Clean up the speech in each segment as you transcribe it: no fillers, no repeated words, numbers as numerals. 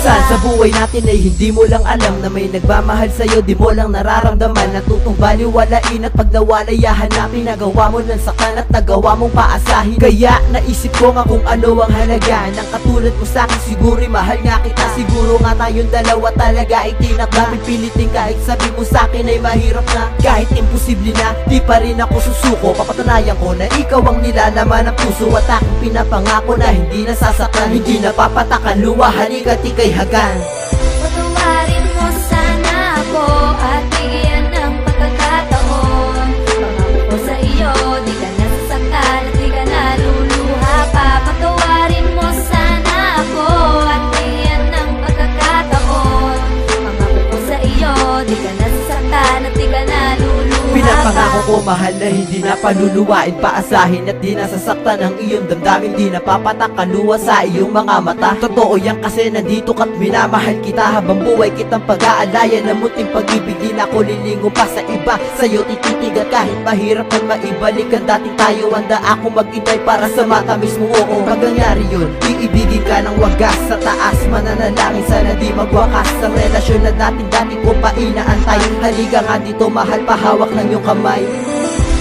Minsan sa buhay natin ay hindi mo lang alam na may nagmamahal sa'yo, di mo lang nararamdaman. Natutong baliwalain at pag nawalay hanapin. Nagawa mo ng saktan at nagawa mong paasahin. Kaya naisip ko nga kung ano ang halaga ng katulad mo sa'kin. Siguro'y mahal nga kita, siguro nga tayong dalawa talaga ay tinakda. Pipilitin kahit sabi mo sa'kin ay mahirap na, kahit imposible na, di pa rin ako susuko. Papatunayan ko na ikaw ang nilalaman ng puso at aking pinapangako na hindi nasasaktan, hindi napapatakan luha. Halika't ika'y hagan. Patawarin mo sana ako at bigyan ng pagkakataon. Pangako ko sa iyo, di ka nasasaktan at di ka naluluha pa. Patawarin mo sana ako at bigyan ng pagkakataon. Pangako ko sa iyo, di ka nasasaktan at di ka naluluha pa. Pinapangako ko mahal na hindi na paluluwain, paasahin at di nasasaktan ang iyong damdamin, di napapatakan luha sa iyong mga mata. Totoo yan kasi nandito ka't minamahal kita, habang buhay kitang pag-aalayan ng munting pag-ibig. Di na ako lilingon pa sa iba, sa'yo tititig at kahit mahirap man maibalik ang dating tayo, handa ako mag-intay para sa matamis mo. Oo, pag nangyari yun, iibigin ka ng wagas sa taas, mananalangin sana di magwakas ang relasyon na dating-dati ko pa inaantay. Halika nga dito mahal, pahawak ng iyong kamay.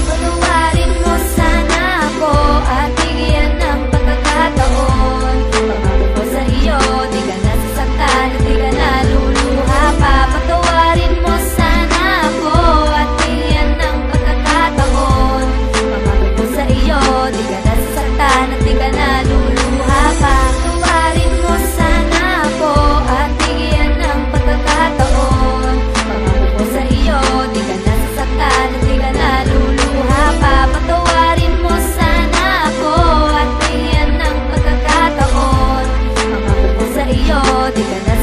Patawarin mo sana ako at bigyan ng pagkakataon. Pangako ko sa iyo, di ka nasasaktan at di ka naluluha pa. Patawarin mo sana ako at bigyan ng pagkakataon. Pangako ko sa iyo, di ka nasasaktan at di ka naluluha pa. Patawarin mo sana ako at bigyan ng pagkakataon. Pangako ko sa iyo, di ka nasasaktan at di ka naluluha pa. Patawarin mo sana ako at bigyan ng pagkakataon. Pangako ko sa iyo, di ka nasasaktan.